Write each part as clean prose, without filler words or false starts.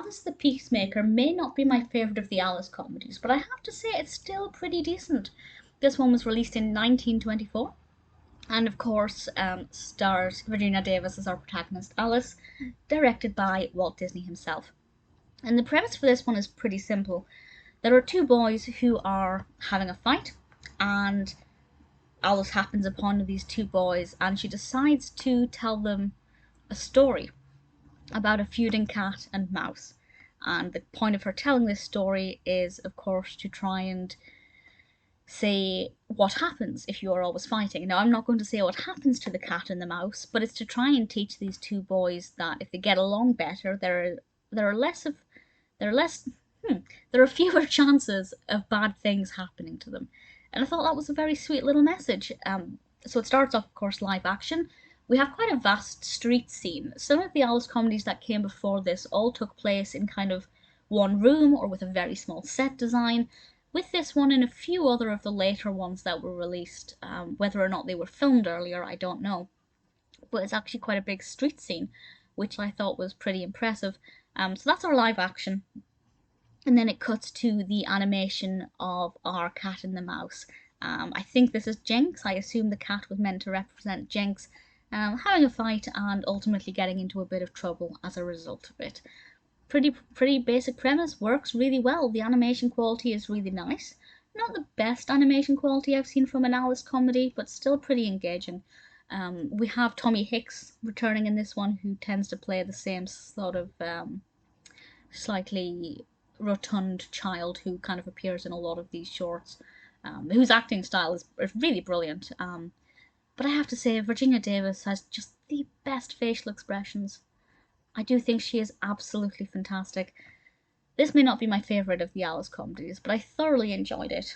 Alice the Peacemaker may not be my favourite of the Alice comedies, but I have to say it's still pretty decent. This one was released in 1924, and of course stars Virginia Davis as our protagonist Alice, directed by Walt Disney himself. And the premise for this one is pretty simple. There are two boys who are having a fight, and Alice happens upon these two boys, and she decides to tell them a story about a feuding cat and mouse. And the point of her telling this story is, of course, to try and say what happens if you are always fighting. Now, I'm not going to say what happens to the cat and the mouse, but it's to try and teach these two boys that if they get along better, there are fewer chances of bad things happening to them. And I thought that was a very sweet little message. So it starts off, of course, live action. We have quite a vast street scene. Some of the Alice comedies that came before this all took place in kind of one room or with a very small set design. With this one and a few other of the later ones that were released, whether or not they were filmed earlier, I don't know. But it's actually quite a big street scene, which I thought was pretty impressive. So that's our live action. And then it cuts to the animation of our cat and the mouse. I think this is Jinx. I assume the cat was meant to represent Jinx having a fight and ultimately getting into a bit of trouble as a result of it. Pretty basic premise, works really well. The animation quality is really nice. Not the best animation quality I've seen from an Alice comedy, but still pretty engaging. We have Tommy Hicks returning in this one, who tends to play the same sort of slightly rotund child who kind of appears in a lot of these shorts, whose acting style is really brilliant. But I have to say, Virginia Davis has just the best facial expressions. I do think she is absolutely fantastic. This may not be my favourite of the Alice comedies, but I thoroughly enjoyed it.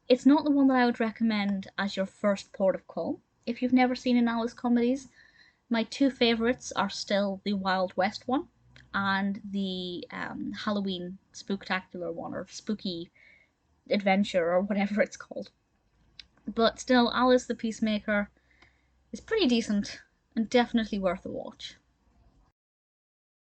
It's not the one that I would recommend as your first port of call if you've never seen an Alice comedies. My two favourites are still the Wild West one and the Halloween Spooktacular one, or Spooky Adventure, or whatever it's called. But still, Alice the Peacemaker is pretty decent and definitely worth a watch.